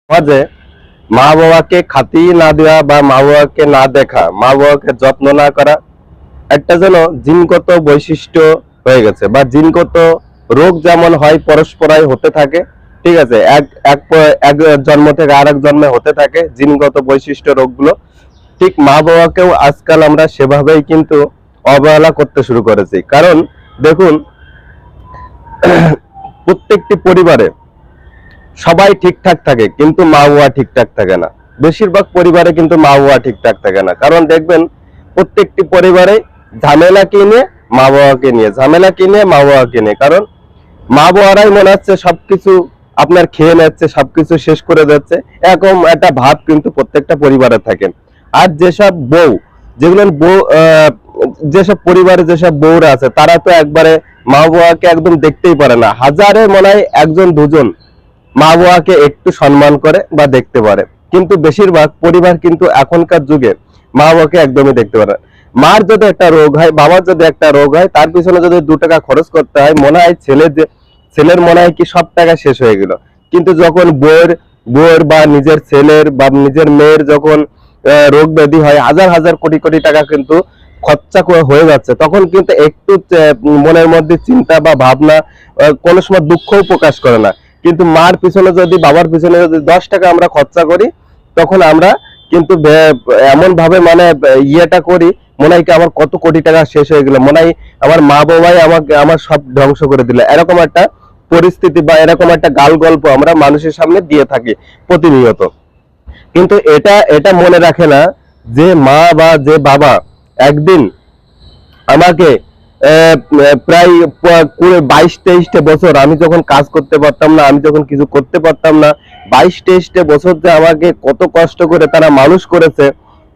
সমাজে মা বাবাকে খাতির না দেওয়া বা মা বাবাকে না দেখা, মা বাবাকে যত্ন না করা একটা যেন জিনগত বৈশিষ্ট্য হয়ে গেছে, বা জিনগত রোগ যেমন হয় পরস্পরাই হতে থাকে। ঠিক আছে, এক এক এক জন্ম থেকে আরেক জন্মে হতে থাকে জিনগত বৈশিষ্ট্য রোগগুলো। ঠিক মা বাবাকেও আজকাল আমরা সেভাবেই কিন্তু অবহেলা করতে শুরু করেছি। কারণ দেখুন, প্রত্যেকটি পরিবারে সবাই ঠিকঠাক থাকে কিন্তু মা বাবা ঠিকঠাক থাকে না। বেশিরভাগ পরিবারে কিন্তু মা বাবা ঠিকঠাক থাকে না। কারণ দেখবেন প্রত্যেকটি পরিবারে ঝামেলা কিনে মা বাবাকে নিয়ে, ঝামেলা কিনে মা বাবাকে নিয়ে। কারণ মা বাবারাই মনে হচ্ছে সবকিছু আপনার খেয়ে নিচ্ছে, সবকিছু শেষ করে যাচ্ছে, এরকম একটা ভাব কিন্তু প্রত্যেকটা পরিবারে থাকে। আর যেসব বউ, যেগুলো বউ যেসব পরিবারে যেসব বউরা আছে তারা তো একবারে মা বাবাকে একদম দেখতেই পারে না। হাজারে মনে হয় একজন দুজন মা বাবাকে একটু সম্মান করে বা দেখতে পারে, কিন্তু বেশিরভাগ পরিবার কিন্তু এখনকার যুগে মা বাবাকে একদমই দেখতে পারে না। মার যদি একটা রোগ হয়, বাবার যদি একটা রোগ হয়, তার পিছনে যদি 2 টাকা খরচ করতে হয়, মনে হয় ছেলের মনে হয় কি সব টাকা শেষ হয়ে গেল। কিন্তু যখন বউয়ের বা নিজের ছেলের বা নিজের মেয়ের যখন রোগ ব্যাধি হয়, হাজার হাজার কোটি কোটি টাকা কিন্তু খরচা হয়ে যাচ্ছে, তখন কিন্তু একটু মনের মধ্যে চিন্তা বা ভাবনা, কোনো সময় দুঃখও প্রকাশ করে না। কিন্তু মার পিছনে যদি, বাবার পিছনে যদি 10 টাকা আমরা খরচা করি, তখন আমরা কিন্তু এমন ভাবে মানে ইয়েটা করি, মনে হয় কি আমার কত কোটি টাকা শেষ হয়ে গেল, মনে হয় আমার মা বাবাই আমাকে আমার সব ধ্বংস করে দিল। এরকম একটা পরিস্থিতি বা এরকম একটা গাল গল্প আমরা মানুষের সামনে দিয়ে থাকি প্রতিনিয়ত। কিন্তু এটা এটা মনে রাখে না যে মা বা যে বাবা একদিন আমাকে প্রায় 22-23টা বছর আমি যখন কাজ করতে পারতাম না, আমি যখন কিছু করতে পারতাম না, 22-23টা বছর যে আমাকে কত কষ্ট করে তারা মানুষ করেছে,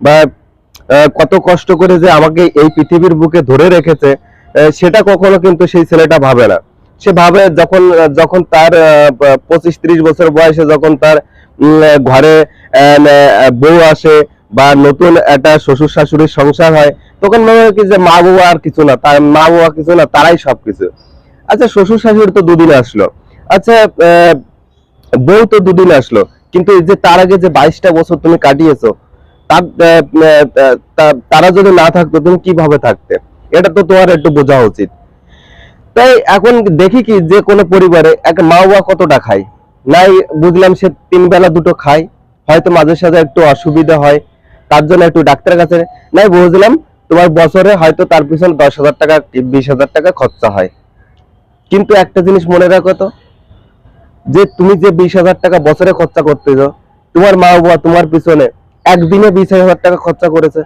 বা কত কষ্ট করে যে আমাকে এই পৃথিবীর বুকে ধরে রেখেছে, সেটা কখনো কিন্তু সেই ছেলেটা ভাবে না। সে ভাবে যখন যখন তার 25-30 বছর বয়সে যখন তার ঘরে বউ আসে বা নতুন একটা শ্বশুর শাশুড়ির সংসার হয়, তখন মনে হয় কি যে মা বাবা আর কিছু না, তার মা বাবা কিছু না, তারাই সবকিছু। আচ্ছা, শ্বশুর শাশুড়ি তো দুদিন আসলো, আচ্ছা বউ তো দুদিন আসলো, কিন্তু এই যে তার আগে যে 22টা বছর তুমি কাটিয়েছো, তার তারা যদি না থাকতো তুমি কিভাবে থাকতে, এটা তো তোমার একটু বোঝা উচিত। তাই এখন দেখি কি যে কোনো পরিবারে একটা মা বাবা কতটা খায়, নাই বুঝলাম সে 3 বেলা 2টো খায়, হয়তো মাঝে সাঝে একটু অসুবিধা হয়, তার জন্য একটু ডাক্তারের কাছে, নাই বুঝলাম তোমার বছরে হয়তো তার পিছনে 10,000 টাকা 20,000 টাকা খরচা হয়। কিন্তু একটা জিনিস মনে রাখো তো, যে তুমি যে 20,000 টাকা বছরে খরচা করতেছ, তোমার মা বাবা তোমার পিছনে একদিনে 20,000 টাকা খরচা করেছে।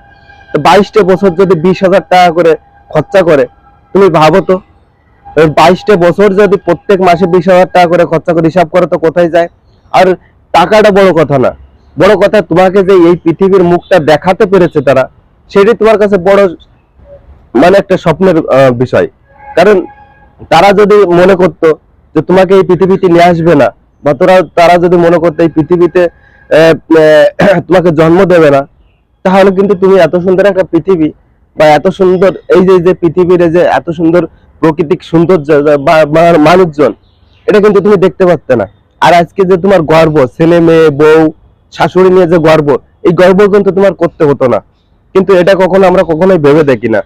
তো 22টা বছর যদি 20,000 টাকা করে খরচা করে, তুমি ভাবো তো, 22টা বছর যদি প্রত্যেক মাসে 20,000 টাকা করে খরচা করে, হিসাব করে তো কোথায় যায়। আর টাকাটা বড় কথা না, বড় কথা তোমাকে যে এই পৃথিবীর মুখটা দেখাতে পেরেছে তারা, সেটাই তোমার কাছে বড় মানে একটা স্বপ্নের বিষয়। কারণ তারা যদি মনে করতো যে তোমাকে এই পৃথিবীতে নিয়ে আসবে না, বা তারা যদি মনে করতো এই পৃথিবীতে তোমাকে জন্ম দেবে না, তাহলে কিন্তু তুমি এত সুন্দর একটা পৃথিবী বা এত সুন্দর এই যে যে পৃথিবীর যে এত সুন্দর প্রাকৃতিক সৌন্দর্য বা মানুষজন, এটা কিন্তু তুমি দেখতে পাচ্ছ না। আর আজকে যে তোমার গর্ব, ছেলে মেয়ে বউ শাশুড়ি নিয়ে যে গর্ব, এই গর্ব কিন্তু তোমার করতে হতো না। কিন্তু এটা কখনো আমরা কখনোই ভেবে দেখি না।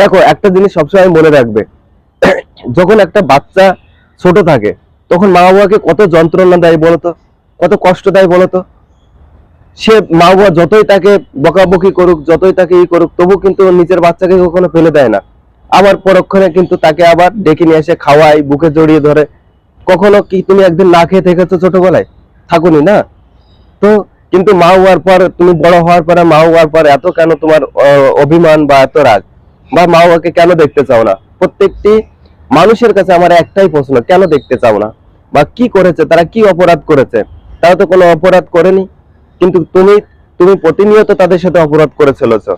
দেখো, একটা জিনিস সবসময় মনে রাখবে, যখন একটা বাচ্চা ছোট থাকে, তখন মা বাবাকে কত যন্ত্রণা দেয় বলতো, কত কষ্ট দেয় বলতো। সে মা বাবা যতই তাকে বকাবকি করুক, যতই তাকে করুক, তবু কিন্তু নিজের বাচ্চাকে কখনো ফেলে দেয় না। আবার পরক্ষণে কিন্তু তাকে আবার ডেকে নিয়ে এসে খাওয়ায়, বুকে জড়িয়ে ধরে। কখনো কি তুমি একদিন না খেয়ে থেকেছো ছোটবেলায়? থাকুনি না? তো কিন্তু মা হওয়ার পর, তুমি বড় হওয়ার পরে মা হওয়ার পর এত কেন তোমার অভিমান বা এত রাগ, বা মা বাবাকে কেন দেখতে চাও না? প্রত্যেকটি মানুষের কাছে আমার একটাই প্রশ্ন, কেন দেখতে চাও না? বা কি করেছে তারা, কি অপরাধ করেছে? তারা তো কোনো অপরাধ করেনি, কিন্তু তুমি তুমি প্রতিনিয়ত তাদের সাথে অপরাধ করে চলেছো।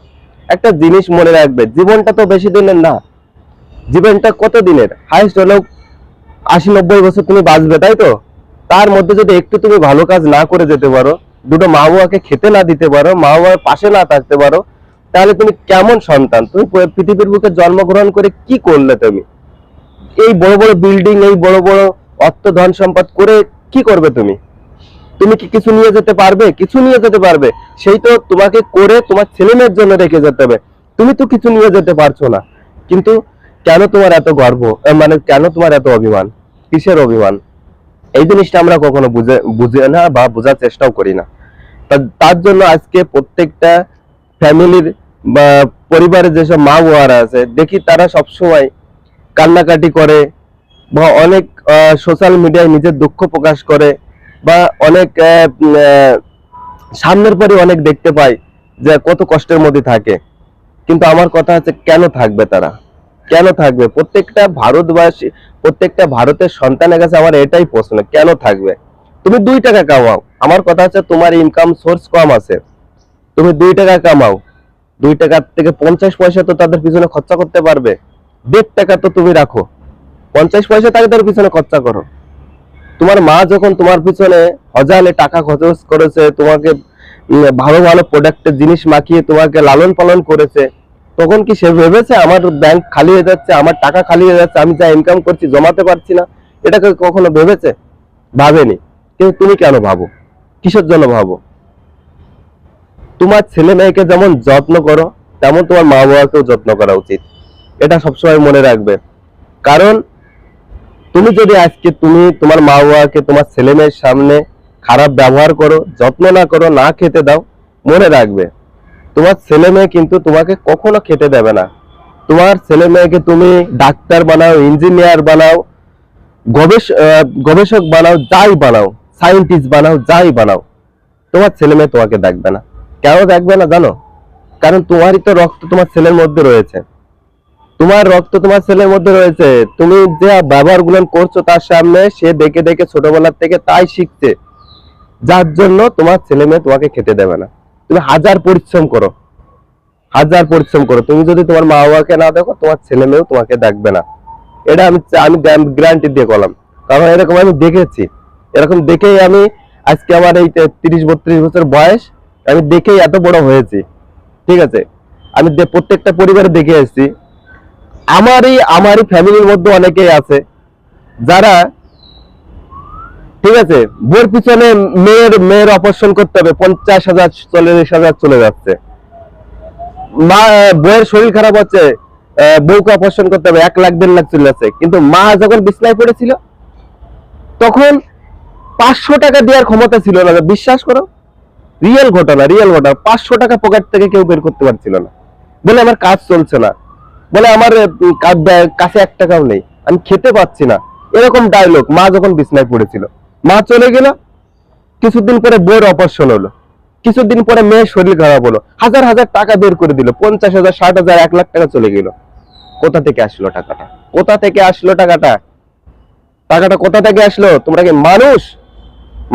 একটা জিনিস মনে রাখবে, জীবনটা তো বেশি দিনের না। জীবনটা কত দিনের? হাইস্ট হলেও 80-90 বছর তুমি বাঁচবে, তাই তো? তার মধ্যে যদি একটু তুমি ভালো কাজ না করে যেতে পারো, দুটো মা বাবাকে খেতে না দিতে পারো, মা বাবার পাশে না থাকতে পারো, তাহলে তুমি কেমন সন্তান? তুমি পৃথিবীর বুকে জন্মগ্রহণ করে কি করলে তুমি? এই বড় বড় বিল্ডিং, এই বড় বড় অর্থ ধন সম্পদ করে কি করবে তুমি? তুমি কি কিছু নিয়ে যেতে পারবে? কিছু নিয়ে যেতে পারবে, সেই তো তোমাকে করে তোমার ছেলে মেয়ের জন্য রেখে যেতে হবে। তুমি তো কিছু নিয়ে যেতে পারছো না, কিন্তু কেন তোমার এত গর্ব, মানে কেন তোমার এত অভিমান? কিসের অভিমান? এই জিনিসটা আমরা কখনো বুঝে বুঝে না বা বোঝার চেষ্টাও করি না। তার জন্য আজকে প্রত্যেকটা ফ্যামিলির বা পরিবারের যেসব মা বাবারা আছে, দেখি তারা সবসময় কান্নাকাটি করে বা অনেক সোশ্যাল মিডিয়ায় নিজের দুঃখ প্রকাশ করে, বা অনেক সামনের পরে অনেক দেখতে পাই যে কত কষ্টের মধ্যে থাকে। কিন্তু আমার কথা হচ্ছে, কেন থাকবে তারা? কেন থাকবে? প্রত্যেকটা ভারতবাসী, প্রত্যেকটা ভারতের সন্তানের কাছে আমার এটাই প্রশ্ন, কেন থাকবে? তুমি 2 টাকা কামাও, আমার কথা হচ্ছে তোমার ইনকাম সোর্স কম আছে, তুমি 2 টাকা কামাও, 2 টাকার থেকে 50 পয়সা তো তাদের পিছনে খরচা করতে পারবে। 1.5 টাকা তো তুমি রাখো, 50 পয়সা তাদের পিছনে খরচা করো। তোমার মা যখন তোমার পিছনে অজালে টাকা খরচ করেছে, তোমাকে ভালো ভালো প্রোডাক্টের জিনিস মাখিয়ে তোমাকে লালন পালন করেছে, তখন কি সে ভেবেছে আমার ব্যাংক খালি হয়ে যাচ্ছে, আমার টাকা খালি হয়ে যাচ্ছে, আমি যা ইনকাম করছি জমাতে পারছি না? এটাকে কখনো ভেবেছে? ভাবেনি। কিন্তু তুমি কেন ভাবো? কিসের জন্য ভাবো? তোমার ছেলে মেয়েকে যেমন যত্ন করো, তেমন তোমার মা বাবাকেও যত্ন করা উচিত। এটা সবসময় মনে রাখবে। কারণ তুমি যদি আজকে তুমি তোমার মা বাবাকে তোমার ছেলে মেয়ের সামনে খারাপ ব্যবহার করো, যত্ন না করো, না খেতে দাও, মনে রাখবে তোমার ছেলে মেয়ে কিন্তু তোমাকে কখনো খেতে দেবে না। তোমার ছেলে মেয়েকে তুমি ডাক্তার বানাও, ইঞ্জিনিয়ার বানাও, গবেষক বানাও, যাই বানাও, সায়েন্টিস্ট বানাও, যাই বানাও, তোমার ছেলে মেয়ে তোমাকে দেখবে না। কেন দেখবে না জানো? কারণ তোমারই তো রক্ত তোমার ছেলের মধ্যে রয়েছে, তোমার রক্ত তোমার ছেলের মধ্যে রয়েছে। তুমি যে ব্যবহার গুলো করছো তার সামনে, সে দেখে দেখে ছোটবেলার থেকে তাই শিখছে, যার জন্য তোমার ছেলে মেয়ে তোমাকে খেতে দেবে না। তুমি হাজার পরিশ্রম করো, হাজার পরিশ্রম করো, তুমি যদি তোমার মা বাবাকে না দেখো, তোমার ছেলে মেয়েও তোমাকে দেখবে না। এটা আমি আমি গ্যারান্টি দিয়ে বললাম, কারণ এরকম আমি দেখেছি। এরকম দেখেই আমি আজকে আমার এই 30-32 বছর বয়স, আমি দেখেই এত বড় হয়েছি। ঠিক আছে, আমি প্রত্যেকটা পরিবারে দেখে এসেছি। আমারই ফ্যামিলির মধ্যে অনেকেই আছে যারা, ঠিক আছে, বউর পিছনে মেয়ের অপারেশন করতে হবে, 50,000 40,000 চলে যাচ্ছে। মা, বউয়ের শরীর খারাপ হচ্ছে, বউকে অপারেশন করতে হবে, 1 লাখ 1.5 লাখ চলে যাচ্ছে। কিন্তু মা যখন বিছনায় পড়েছিল, তখন 500 টাকা দেওয়ার ক্ষমতা ছিল না। বিশ্বাস করো, রিয়েল ঘটনা, রিয়েল ঘটনা। 500 টাকা পকেট থেকে কেউ বের করতে পারছিল না, বলে আমার কাজ চলছে না, বলে আমার কাছে 1 টাকাও নেই, আমি খেতে পাচ্ছি না। এরকম ডায়লগ মা যখন বিছনায় পড়েছিল। মা চলে গেল, কিছুদিন পরে বউয়ের অপারেশন হলো, কিছুদিন পরে মেয়ের শরীর খারাপ হলো, হাজার হাজার টাকা বের করে দিল, 50,000 60,000 1 লাখ টাকা চলে গেল। কোথা থেকে আসলো টাকাটা? কোথা থেকে আসলো টাকাটা? টাকাটা কোথা থেকে আসলো? তোমরা কি মানুষ?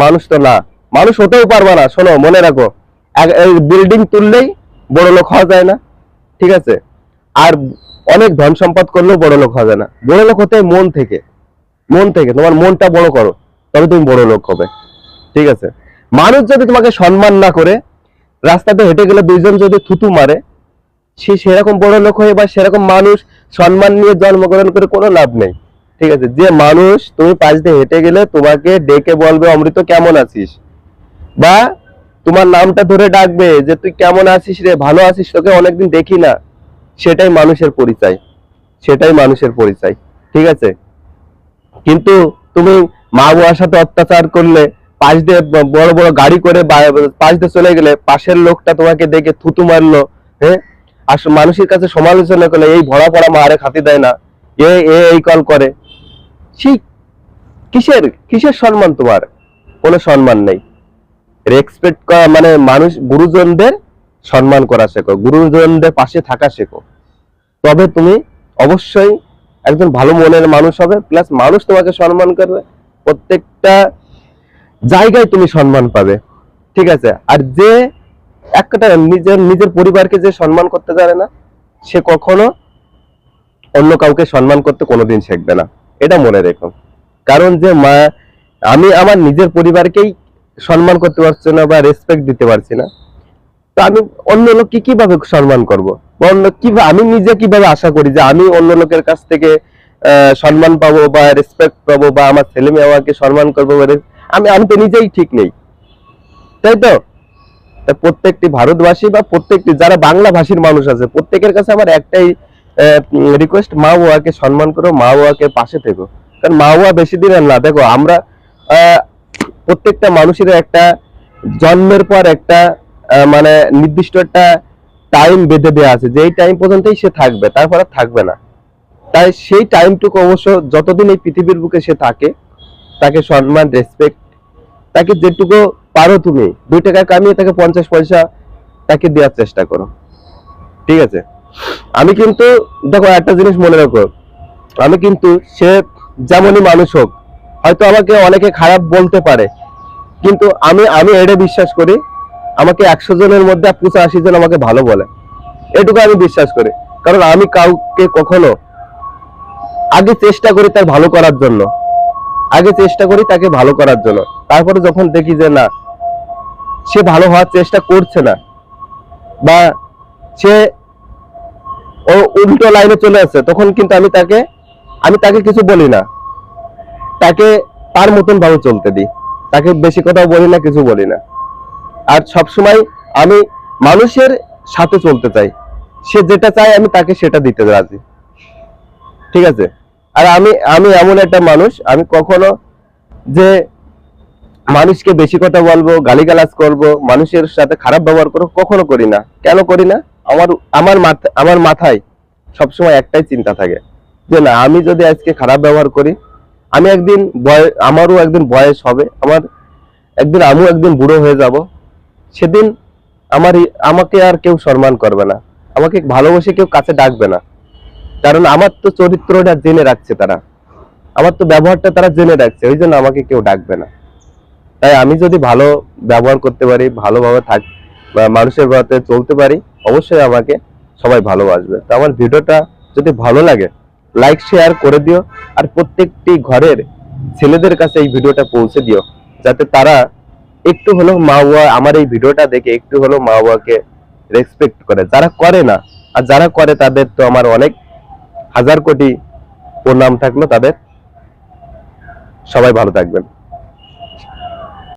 মানুষ তো না, মানুষ হতেও পারবে না। শোনো, মনে রাখো, বিল্ডিং তুললেই বড় লোক হওয়া যায় না, ঠিক আছে? আর অনেক ধন সম্পদ করলেও বড় লোক হওয়া যায় না। বড় লোক হতে মন থেকে, মন থেকে তোমার মনটা বড় করো, তবে তুমি বড় লোক হবে। ঠিক আছে? মানুষ যদি তোমাকে সম্মান না করে, রাস্তাতে হেঁটে গেলে 2 জন যদি থুতু মারে, সে সেরকম বড় লোক হয়ে বা সেরকম মানুষ সম্মান নিয়ে জন্মগ্রহণ করে কোনো লাভ নেই। ঠিক আছে? যে মানুষ তুমি পাশ দিয়ে হেঁটে গেলে তোমাকে ডেকে বলবে, অমৃত কেমন আছিস, বা তোমার নামটা ধরে ডাকবে যে তুই কেমন আছিস রে, ভালো আছিস, তোকে অনেকদিন দেখি না, সেটাই মানুষের পরিচয়, সেটাই মানুষের পরিচয়। ঠিক আছে? কিন্তু তুমি মা বাবার সাথে অত্যাচার করলে, পাশ দিয়ে বড় বড় গাড়ি করে পাশ দিয়ে চলে গেলে, পাশের লোকটা তোমাকে দেখে থুতু মারলো, হ্যাঁ, আর মানুষের কাছে সমালোচনা করলে, এই ভরা পড়া মারে খাতি দেয় না, এই কল করে, সেই কিসের কিসের সম্মান তোমার? কোনো সম্মান নেই। রেসপেক্ট করা মানে মানুষ, গুরুজনদের সম্মান করা শেখো, গুরুজনদের পাশে থাকা শেখো, তবে তুমি অবশ্যই একজন ভালো মনের মানুষ হবে, প্লাস মানুষ তোমাকে সম্মান করবে, প্রত্যেকটা জায়গায় তুমি সম্মান পাবে। ঠিক আছে? আর যে একটা নিজের নিজের পরিবারকে যে সম্মান করতে জানে না, সে কখনো অন্য কাউকে সম্মান করতে কোনোদিন শিখবে না, এটা মনে রেখো। কারণ যে আমি আমার নিজের পরিবারকেই সম্মান করতে পারছি না বা রেসপেক্ট দিতে পারছি না, তো আমি অন্য লোককে কিভাবে সম্মান করব? বা অন্য কিভাবে, আমি নিজে কিভাবে আশা করি যে আমি অন্য লোকের কাছ থেকে সম্মান পাবো বা রেসপেক্ট পাবো, বা আমার ছেলে মেয়ে আমাকে সম্মান করবো? আমি আমি তো নিজেই ঠিক নেই। তাই তো? তা প্রত্যেকটি ভারতবাসী বা প্রত্যেকটি যারা বাংলা ভাষীর মানুষ আছে প্রত্যেকের কাছে আমার একটাই রিকোয়েস্ট, মা বাবাকে সম্মান করো, মা বাবাকে পাশে থেকো। কারণ মা বাবা বেশি দিনের না। দেখো আমরা আহ, প্রত্যেকটা মানুষের একটা জন্মের পর একটা মানে নির্দিষ্ট একটা টাইম বেঁধে দেওয়া আছে যে এই টাইম পর্যন্তই সে থাকবে, তারপর আর থাকবে না। তাই সেই টাইমটুকু অবশ্য যতদিন এই পৃথিবীর বুকে সে থাকে তাকে সম্মান, রেসপেক্ট, তাকে যেটুকু পারো তুমি 2 টাকা কামিয়ে তাকে 50 পয়সা তাকে দেওয়ার চেষ্টা করো, ঠিক আছে? আমি কিন্তু দেখো একটা জিনিস মনে রাখো, আমি কিন্তু সে যেমনই মানুষ হোক, হয়তো আমাকে অনেকে খারাপ বলতে পারে, কিন্তু আমি আমি এটা বিশ্বাস করি আমাকে 100 জনের মধ্যে 85 জন আমাকে ভালো বলে, এটুকু আমি বিশ্বাস করি। কারণ আমি কাউকে কখনো আগে চেষ্টা করি তার ভালো করার জন্য, আগে চেষ্টা করি তাকে ভালো করার জন্য, তারপরে যখন দেখি যে না সে ভালো হওয়ার চেষ্টা করছে না বা সে ও উল্টো লাইনে চলে আসছে, তখন কিন্তু আমি তাকে কিছু বলি না, তাকে তার মতন ভাবে চলতে দিই, তাকে বেশি কথা বলি না, কিছু বলি না। আর সবসময় আমি মানুষের সাথে চলতে চাই, সে যেটা চায় আমি তাকে সেটা দিতে রাজি, ঠিক আছে? আর আমি আমি এমন একটা মানুষ, আমি কখনো যে মানুষকে বেশি কথা বলবো, গালিগালাজ করব, মানুষের সাথে খারাপ ব্যবহার করবো, কখনো করি না। কেন করি না? আমার আমার মাথায় সবসময় একটাই চিন্তা থাকে যে না আমি যদি আজকে খারাপ ব্যবহার করি, আমি একদিন আমারও একদিন বয়স হবে, আমিও একদিন বুড়ো হয়ে যাব, সেদিন আমাকে আর কেউ সম্মান করবে না, আমাকে ভালোবেসে কেউ কাছে ডাকবে না। কারণ আমার তো চরিত্রটা জেনে রাখছে তারা, আমার তো ব্যবহারটা তারা জেনে রাখছে, ওই জন্য আমাকে কেউ ডাকবে না। তাই আমি যদি ভালো ব্যবহার করতে পারি, ভালোভাবে বা মানুষের সাথে চলতে পারি, অবশ্যই আমাকে সবাই ভালোবাসবে। তো আমার ভিডিওটা যদি ভালো লাগে লাইক শেয়ার করে দিও, আর প্রত্যেকটি ঘরের ছেলেদের কাছে এই ভিডিওটা পৌঁছে দিও, যাতে তারা একটু হলেও মা বাবা আমার এই ভিডিওটা দেখে একটু হলেও মা বাবাকে রেসপেক্ট করে, যারা করে না। আর যারা করে তাদের তো আমার অনেক হাজার কোটি প্রণাম থাকলো তাদের। সবাই ভালো থাকবেন।